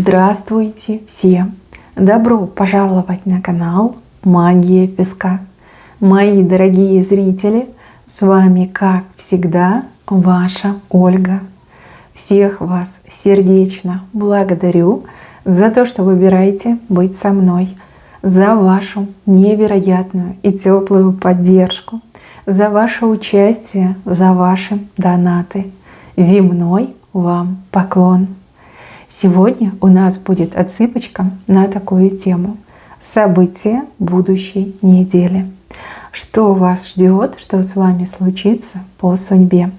Здравствуйте все! Добро пожаловать на канал Магия Песка. Мои дорогие зрители, с вами, как всегда, ваша Ольга. Всех вас сердечно благодарю за то, что выбираете быть со мной, за вашу невероятную и теплую поддержку, за ваше участие, за ваши донаты. Земной вам поклон! Сегодня у нас будет отсыпочка на такую тему: события будущей недели. Что вас ждет, что с вами случится по судьбе?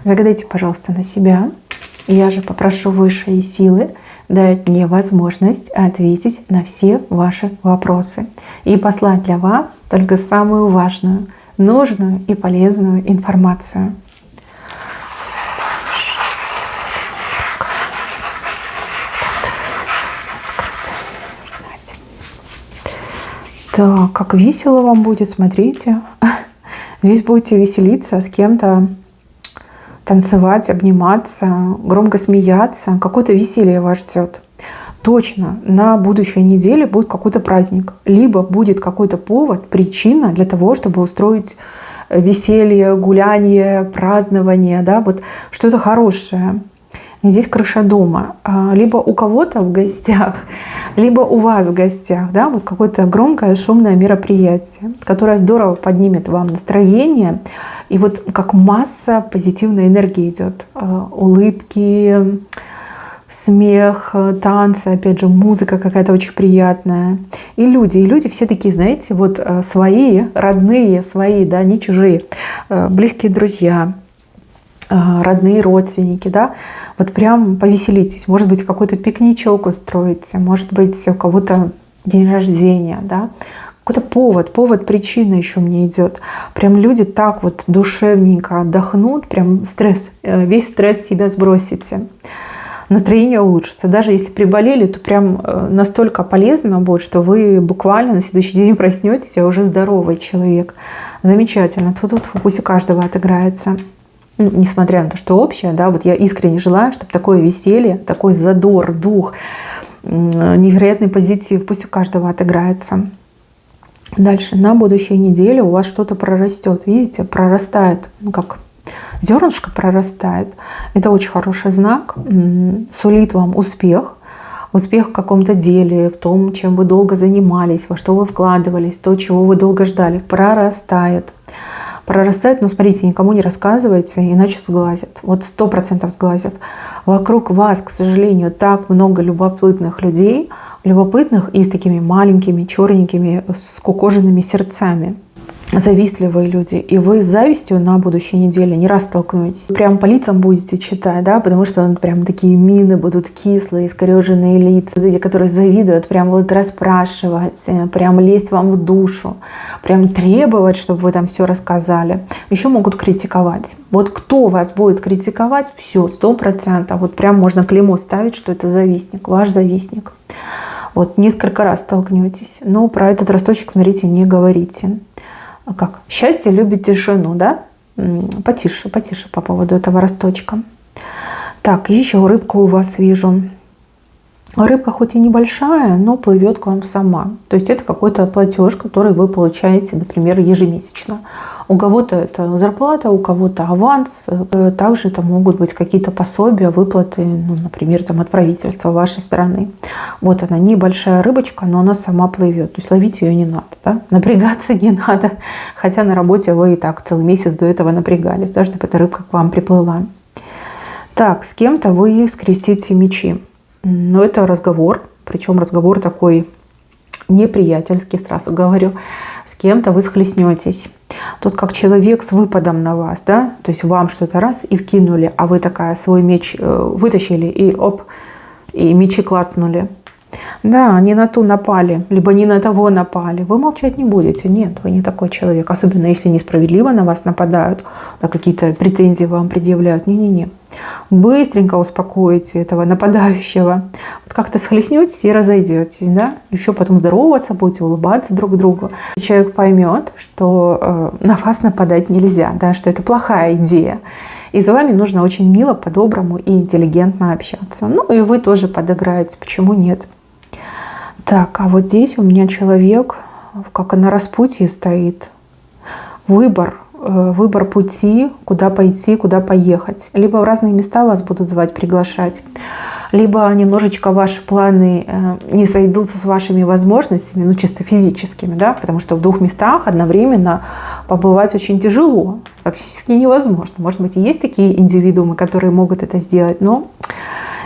Загадайте, пожалуйста, на себя. Я же попрошу высшие силы дать мне возможность ответить на все ваши вопросы и послать для вас только самую важную, нужную и полезную информацию. Так, как весело вам будет, смотрите. Здесь будете веселиться, с кем-то танцевать, обниматься, громко смеяться. Какое-то веселье вас ждет. Точно, на будущей неделе будет какой-то праздник. Либо будет какой-то повод, причина для того, чтобы устроить веселье, гуляние, празднование, да, вот что-то хорошее. И здесь крыша дома. Либо у кого-то в гостях, либо у вас в гостях, да, вот какое-то громкое, шумное мероприятие, которое здорово поднимет вам настроение. И вот как масса позитивной энергии идет. Улыбки, смех, танцы, опять же, музыка какая-то очень приятная. И люди все такие, знаете, вот свои, родные, свои, да, не чужие, близкие друзья, родные родственники, да, вот прям повеселитесь. Может быть, какой-то пикничок устроите, может быть, у кого-то день рождения, да, какой-то повод, причина еще мне идет. Прям люди так вот душевненько отдохнут, прям стресс, весь стресс с себя сбросите. Настроение улучшится. Даже если приболели, то прям настолько полезно будет, что вы буквально на следующий день проснетесь, а уже здоровый человек. Замечательно. Тут пусть у каждого отыграется. Несмотря на то, что общее, да, вот я искренне желаю, чтобы такое веселье, такой задор, дух, невероятный позитив пусть у каждого отыграется. Дальше, на будущей неделе у вас что-то прорастет. Видите, прорастает, как зернышко прорастает. Это очень хороший знак, сулит вам успех в каком-то деле, в том, чем вы долго занимались, во что вы вкладывались, то, чего вы долго ждали, прорастает. Но смотрите, никому не рассказывайте, иначе сглазят. Вот 100% сглазят. Вокруг вас, к сожалению, так много любопытных людей, любопытных и с такими маленькими, черненькими, скукоженными сердцами. Завистливые люди. И вы с завистью на будущей неделе не раз столкнетесь. Прям по лицам будете читать, да, потому что прям такие мины будут кислые, искореженные лица. Люди, которые завидуют, прям вот расспрашивать, прям лезть вам в душу, прям требовать, чтобы вы там все рассказали. Еще могут критиковать. Вот кто вас будет критиковать, все, 100%. Вот прям можно клеймо ставить, что это завистник, ваш завистник. Вот несколько раз столкнетесь. Но про этот росточек, смотрите, не говорите. Как? Счастье любит тишину, да? Потише по поводу этого росточка. Так, еще рыбку у вас вижу. Рыбка хоть и небольшая, но плывет к вам сама. То есть это какой-то платеж, который вы получаете, например, ежемесячно. У кого-то это зарплата, у кого-то аванс. Также это могут быть какие-то пособия, выплаты, например, там, от правительства вашей страны. Вот она, небольшая рыбочка, но она сама плывет. То есть ловить ее не надо, да? Напрягаться не надо. Хотя на работе вы и так целый месяц до этого напрягались, да, чтобы эта рыбка к вам приплыла. Так, с кем-то вы скрестите мечи. Но это разговор, причем разговор такой неприятельский, сразу говорю. С кем-то вы схлестнетесь. Тут как человек с выпадом на вас, да, то есть вам что-то раз и вкинули, а вы такая свой меч вытащили и оп, и мечи клацнули. Да, не на ту напали, либо не на того напали. Вы молчать не будете. Нет, вы не такой человек. Особенно если несправедливо на вас нападают, да, какие-то претензии вам предъявляют. Не-не-не. Быстренько успокоите этого нападающего. Вот как-то схлестнетесь и разойдетесь. Да? Еще потом здороваться будете, улыбаться друг другу. Человек поймет, что на вас нападать нельзя, да, что это плохая идея. И за вами нужно очень мило, по-доброму и интеллигентно общаться. Ну и вы тоже подыграете, почему нет? Так, а вот здесь у меня человек, как на распутье стоит. Выбор пути, куда пойти, куда поехать. Либо в разные места вас будут звать, приглашать, либо немножечко ваши планы не сойдутся с вашими возможностями, ну чисто физическими, да, потому что в 2 местах одновременно побывать очень тяжело, практически невозможно. Может быть, и есть такие индивидуумы, которые могут это сделать, но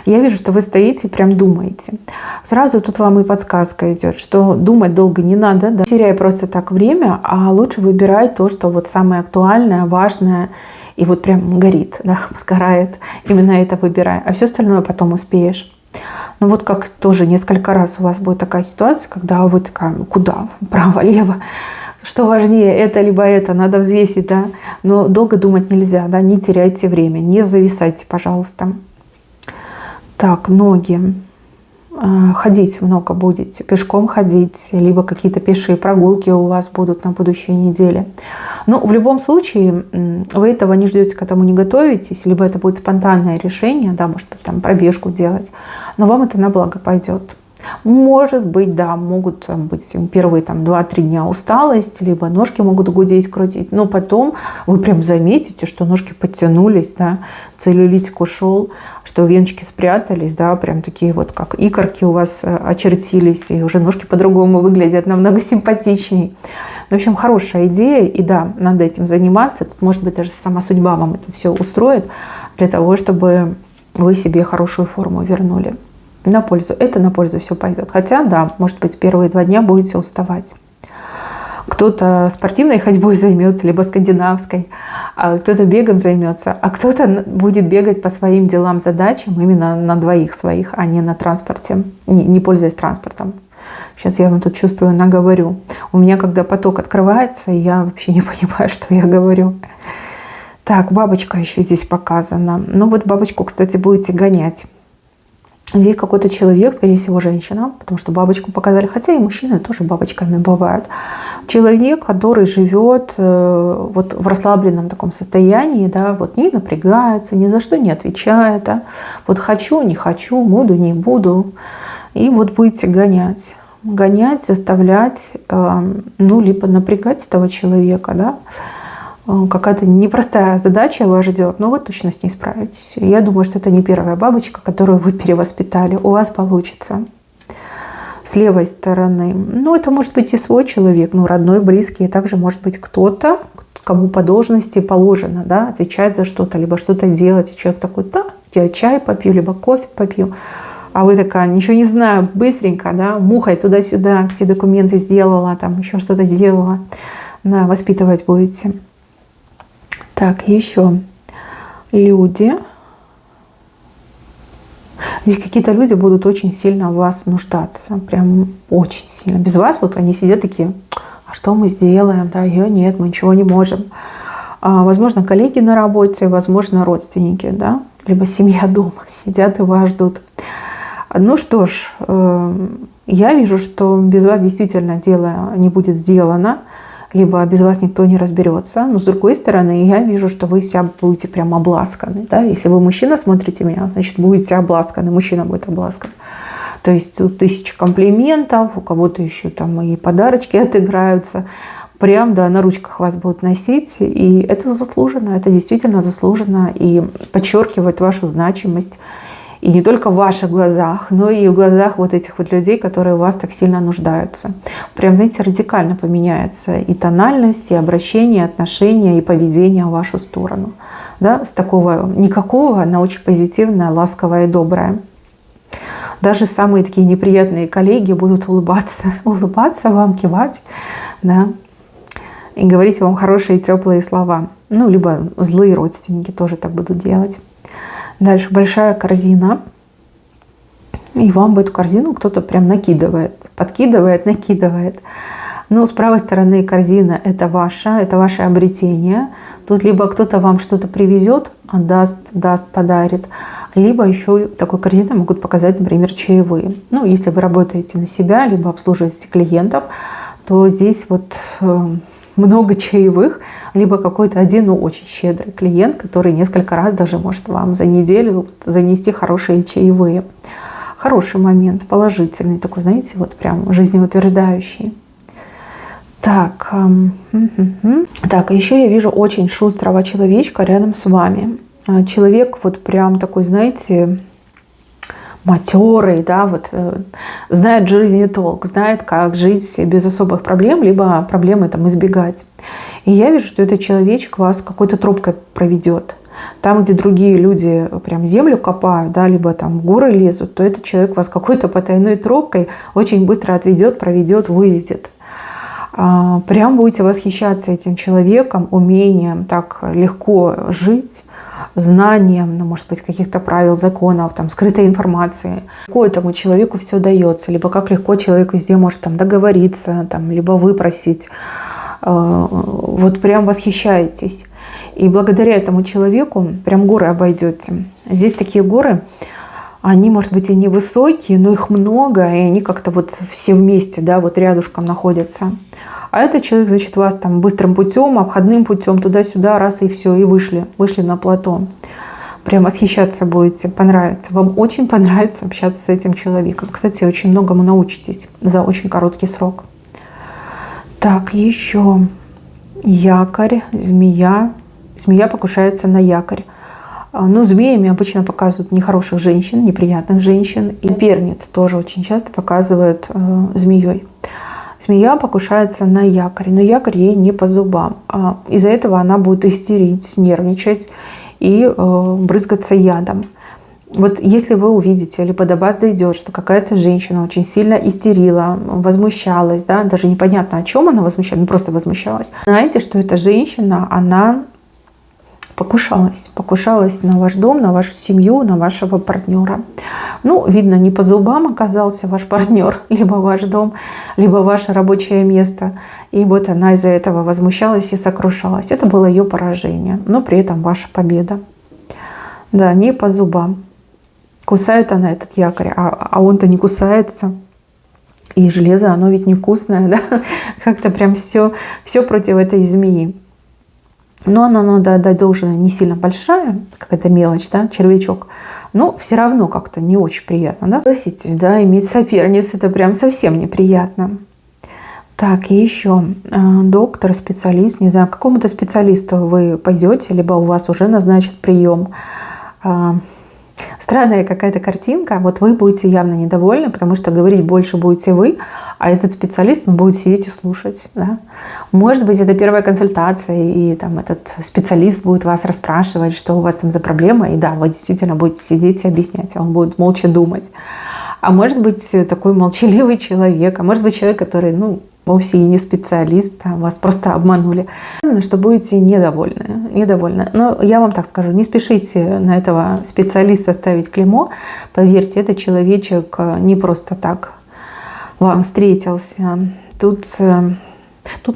я вижу, что вы стоите и прям думаете. Сразу тут вам и подсказка идет, что думать долго не надо, да? Теряй просто так время, а лучше выбирай то, что вот самое актуальное, важное, и вот прям горит, да, подгорает. Именно это выбирай, а все остальное потом успеешь. Ну вот как тоже несколько раз у вас будет такая ситуация, когда вы такая, куда, право, лево, что важнее, это либо это, надо взвесить, да, но долго думать нельзя, да, не теряйте время, не зависайте, пожалуйста. Так, ноги. Ходить много будете, пешком ходить, либо какие-то пешие прогулки у вас будут на будущей неделе. Но в любом случае вы этого не ждете, к этому не готовитесь, либо это будет спонтанное решение, да, может быть, там пробежку делать, но вам это на благо пойдет. Может быть, да, могут быть первые 2-3 дня усталость, либо ножки могут гудеть, крутить, но потом вы прям заметите, что ножки подтянулись, да, целлюлитик ушел, что веночки спрятались, да, прям такие вот как икорки у вас очертились, и уже ножки по-другому выглядят, намного симпатичнее. В общем, хорошая идея, и да, надо этим заниматься. Тут, может быть, даже сама судьба вам это все устроит для того, чтобы вы себе хорошую форму вернули. На пользу. Это на пользу все пойдет. Хотя, да, может быть, первые 2 дня будете уставать. Кто-то спортивной ходьбой займется, либо скандинавской, а кто-то бегом займется, а кто-то будет бегать по своим делам, задачам именно на 2 своих, а не на транспорте, не пользуясь транспортом. Сейчас я вам тут чувствую, наговорю. У меня, когда поток открывается, я вообще не понимаю, что я говорю. Так, бабочка еще здесь показана. Ну вот бабочку, кстати, будете гонять. Здесь какой-то человек, скорее всего, женщина, потому что бабочку показали, хотя и мужчины тоже бабочками бывают. Человек, который живет вот в расслабленном таком состоянии, да, вот не напрягается, ни за что не отвечает, да, вот хочу, не хочу, буду, не буду, и вот будете гонять, заставлять, ну, либо напрягать этого человека, да. Какая-то непростая задача вас ждет, но вы точно с ней справитесь. Я думаю, что это не первая бабочка, которую вы перевоспитали. У вас получится. С левой стороны. Ну, это может быть и свой человек, ну, родной, близкий. Также может быть кто-то, кому по должности положено, да, отвечать за что-то, либо что-то делать. И человек такой, да, я чай попью, либо кофе попью. А вы такая, ничего не знаю, быстренько, да, мухой туда-сюда, все документы сделала, там еще что-то сделала. Да, воспитывать будете. Так, еще люди. Здесь какие-то люди будут очень сильно в вас нуждаться. Прям очень сильно. Без вас вот они сидят такие, а что мы сделаем? Да, ее нет, мы ничего не можем. Возможно, коллеги на работе, возможно, родственники, да, либо семья дома сидят и вас ждут. Ну что ж, я вижу, что без вас действительно дело не будет сделано. Либо без вас никто не разберется. Но с другой стороны, я вижу, что вы себя будете прям обласканы. Да? Если вы мужчина, смотрите меня, значит, будете обласканы, мужчина будет обласкан. То есть тут 1000 комплиментов, у кого-то еще там и подарочки отыграются. Прям, да, на ручках вас будут носить. И это заслуженно, это действительно заслуженно. И подчеркивает вашу значимость. И не только в ваших глазах, но и в глазах вот этих вот людей, которые в вас так сильно нуждаются. Прям, знаете, радикально поменяется и тональность, и обращение, и отношение, и поведение в вашу сторону. Да? С такого никакого на очень позитивное, ласковое и доброе. Даже самые такие неприятные коллеги будут улыбаться вам, кивать, да? И говорить вам хорошие, теплые слова. Ну, либо злые родственники тоже так будут делать. Дальше большая корзина. И вам в эту корзину кто-то прям накидывает. Подкидывает, накидывает. Но с правой стороны корзина это ваше обретение. Тут либо кто-то вам что-то привезет, даст, подарит. Либо еще такой корзиной могут показать, например, чаевые. Ну, если вы работаете на себя, либо обслуживаете клиентов, то здесь вот много чаевых, либо какой-то один, но очень щедрый клиент, который несколько раз даже может вам за неделю занести хорошие чаевые. Хороший момент, положительный такой, знаете, вот прям жизнеутверждающий. Так, так, еще я вижу очень шустрого человечка рядом с вами. Человек вот прям такой, знаете, матерый, да, вот знает жизни толк, знает, как жить без особых проблем, либо проблемы там избегать. И я вижу, что этот человечек вас какой-то тропкой проведет. Там, где другие люди прям землю копают, да, либо там в горы лезут, то этот человек вас какой-то потайной тропкой очень быстро отведет, проведет, выведет. Прям будете восхищаться этим человеком, умением так легко жить, знанием, ну, может быть, каких-то правил, законов, там, скрытой информации. Легко этому человеку все дается, либо как легко человек везде может там договориться, там, либо выпросить. Вот прям восхищаетесь. И благодаря этому человеку прям горы обойдете. Здесь такие горы, они, может быть, и невысокие, но их много, и они как-то вот все вместе, да, вот рядышком находятся. А этот человек, значит, вас там быстрым путем, обходным путем, туда-сюда, раз и все, и вышли на плато. Прям восхищаться будете, понравится. Вам очень понравится общаться с этим человеком. Кстати, очень многому научитесь за очень короткий срок. Так, еще якорь, змея. Змея покушается на якорь. Ну, змеями обычно показывают нехороших женщин, неприятных женщин. И пернец тоже очень часто показывают змеей. Змея покушается на якорь, но якорь ей не по зубам. Из-за этого она будет истерить, нервничать и брызгаться ядом. Вот если вы увидите, либо до вас дойдет, что какая-то женщина очень сильно истерила, возмущалась, да, даже непонятно, о чем она возмущалась, ну просто возмущалась, знаете, что эта женщина, она покушалась на ваш дом, на вашу семью, на вашего партнера. Ну, видно, не по зубам оказался ваш партнер, либо ваш дом, либо ваше рабочее место. И вот она из-за этого возмущалась и сокрушалась. Это было ее поражение, но при этом ваша победа. Да, не по зубам. Кусает она этот якорь, а он-то не кусается. И железо, оно ведь невкусное, да? Как-то прям все против этой змеи. Но она, надо отдать должное, не сильно большая, какая-то мелочь, да, червячок. Но все равно как-то не очень приятно, да. Согласитесь, да, иметь соперниц, это прям совсем неприятно. Так, и еще доктор, специалист, не знаю, к какому-то специалисту вы пойдете, либо у вас уже назначат прием. Странная какая-то картинка, вот вы будете явно недовольны, потому что говорить больше будете вы, а этот специалист, он будет сидеть и слушать. Да? Может быть, это первая консультация, и там этот специалист будет вас расспрашивать, что у вас там за проблема, и да, вы действительно будете сидеть и объяснять, а он будет молча думать. А может быть, такой молчаливый человек, а может быть, человек, который, ну, вовсе и не специалист, а вас просто обманули. Что будете недовольны. Но я вам так скажу, не спешите на этого специалиста ставить клеймо. Поверьте, этот человечек не просто так вам встретился. Тут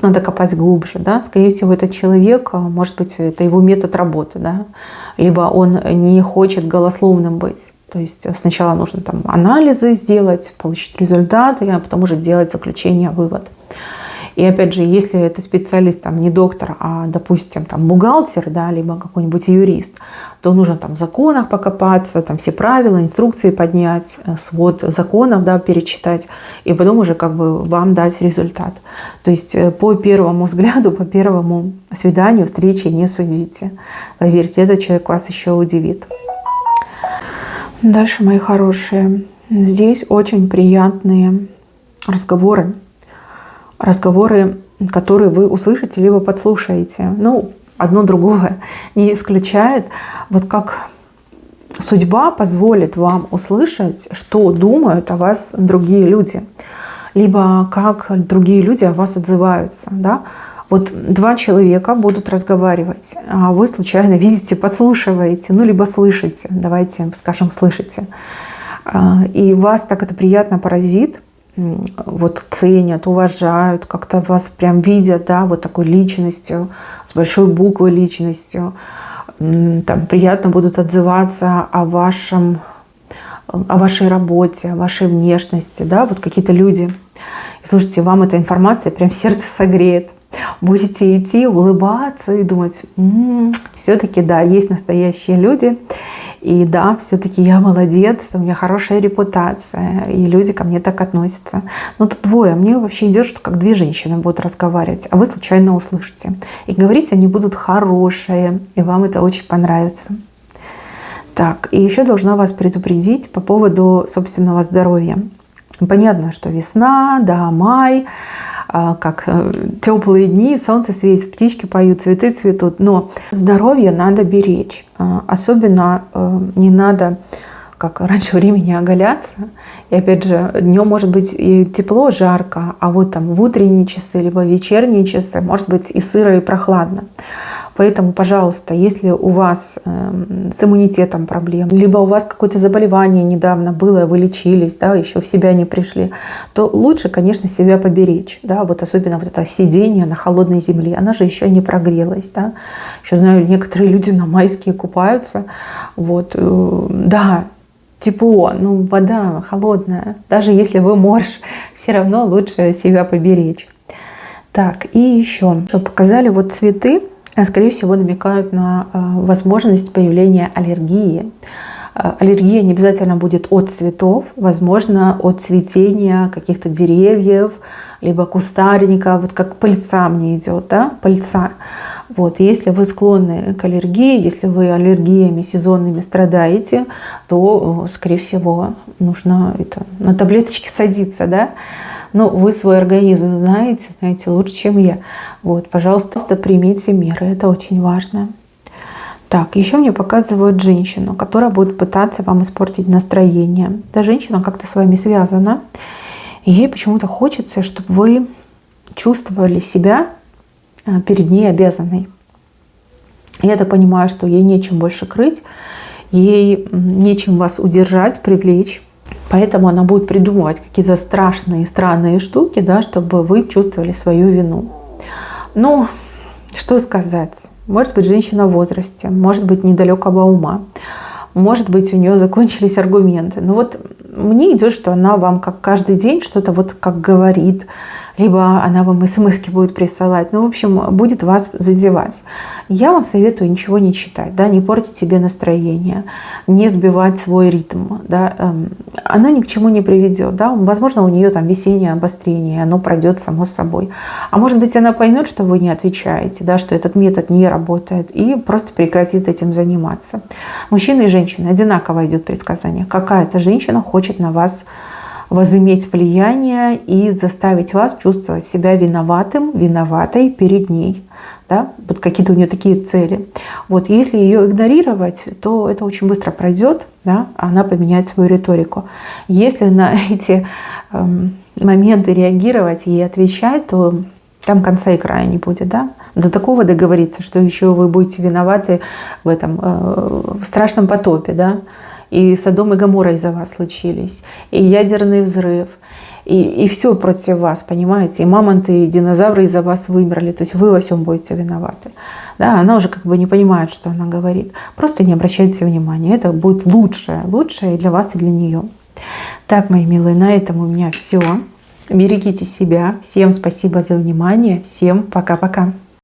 надо копать глубже. Да? Скорее всего, этот человек, может быть, это его метод работы. Да? Либо он не хочет голословным быть. То есть сначала нужно там анализы сделать, получить результаты, а потом уже делать заключение, вывод. И опять же, если это специалист, там, не доктор, а, допустим, там, бухгалтер, да, либо какой-нибудь юрист, то нужно там в законах покопаться, там все правила, инструкции поднять, свод законов, да, перечитать, и потом уже как бы вам дать результат. То есть по первому взгляду, по первому свиданию, встрече не судите. Поверьте, этот человек вас еще удивит. Дальше, мои хорошие, здесь очень приятные разговоры, которые вы услышите либо подслушаете. Ну, одно другого не исключает. Вот как судьба позволит вам услышать, что думают о вас другие люди, либо как другие люди о вас отзываются, да? Вот два человека будут разговаривать, а вы случайно видите, подслушиваете, ну, либо слышите, давайте скажем, слышите. И вас так это приятно поразит, вот ценят, уважают, как-то вас прям видят, да, вот такой личностью, с большой буквы личностью. Там приятно будут отзываться о вашей работе, о вашей внешности, да, вот какие-то люди. И слушайте, вам эта информация прям сердце согреет. будете идти, улыбаться и думать, все-таки, да, есть настоящие люди. И да, все-таки я молодец, у меня хорошая репутация, и люди ко мне так относятся. Но тут двое. Мне вообще идет, что как две женщины будут разговаривать, а вы случайно услышите. И говорить они будут хорошие, и вам это очень понравится. Так, и еще должна вас предупредить по поводу собственного здоровья. Понятно, что весна, да, май, как теплые дни, солнце светит, птички поют, цветы цветут. Но здоровье надо беречь. Особенно не надо, как раньше времени, оголяться. И опять же, днем может быть и тепло, жарко, а вот там в утренние часы, либо вечерние часы может быть и сыро, и прохладно. Поэтому, пожалуйста, если у вас с иммунитетом проблемы, либо у вас какое-то заболевание недавно было, вы лечились, да, еще в себя не пришли, то лучше, конечно, себя поберечь. Да, вот особенно вот это сидение на холодной земле, она же еще не прогрелась. Да. Еще знаю, некоторые люди на майские купаются. Вот, да, тепло, ну вода холодная. Даже если вы морж, все равно лучше себя поберечь. Так, и еще показали вот цветы. Скорее всего, намекают на возможность появления аллергии. Аллергия не обязательно будет от цветов, возможно, от цветения каких-то деревьев, либо кустарника, вот как пыльца мне идет, да, пыльца. Вот, если вы склонны к аллергии, если вы аллергиями сезонными страдаете, то, скорее всего, нужно на таблеточки садиться, да. Но вы свой организм знаете лучше, чем я. Вот, пожалуйста, примите меры, это очень важно. Так, еще мне показывают женщину, которая будет пытаться вам испортить настроение. Эта женщина как-то с вами связана, и ей почему-то хочется, чтобы вы чувствовали себя перед ней обязанной. Я так понимаю, что ей нечем больше крыть, ей нечем вас удержать, привлечь. Поэтому она будет придумывать какие-то страшные, странные штуки, да, чтобы вы чувствовали свою вину. Ну, что сказать? Может быть, женщина в возрасте, может быть, недалекого ума, может быть, у нее закончились аргументы. Но вот мне идет, что она вам как каждый день что-то вот как говорит, либо она вам смс-ки будет присылать. Ну, в общем, будет вас задевать. Я вам советую ничего не читать, да, не портить себе настроение, не сбивать свой ритм. Да. Оно ни к чему не приведет. Да. Возможно, у нее там весеннее обострение, оно пройдет само собой. А может быть, она поймет, что вы не отвечаете, да, что этот метод не работает, и просто прекратит этим заниматься. Мужчины и женщины одинаково идет предсказание. Какая-то женщина хочет на вас возыметь влияние и заставить вас чувствовать себя виноватым, виноватой перед ней. Да? Вот какие-то у нее такие цели. Вот, если ее игнорировать, то это очень быстро пройдет, да? Она поменяет свою риторику. Если на эти моменты реагировать и отвечать, то там конца и края не будет. Да? До такого договориться, что еще вы будете виноваты в этом в страшном потопе. Да? И Содом и Гоморра из-за вас случились, и ядерный взрыв, и все против вас, понимаете? И мамонты, и динозавры из-за вас вымерли, то есть вы во всем будете виноваты. Да, она уже как бы не понимает, что она говорит. Просто не обращайте внимания, это будет лучшее и для вас, и для нее. Так, мои милые, на этом у меня все. Берегите себя. Всем спасибо за внимание. Всем пока-пока.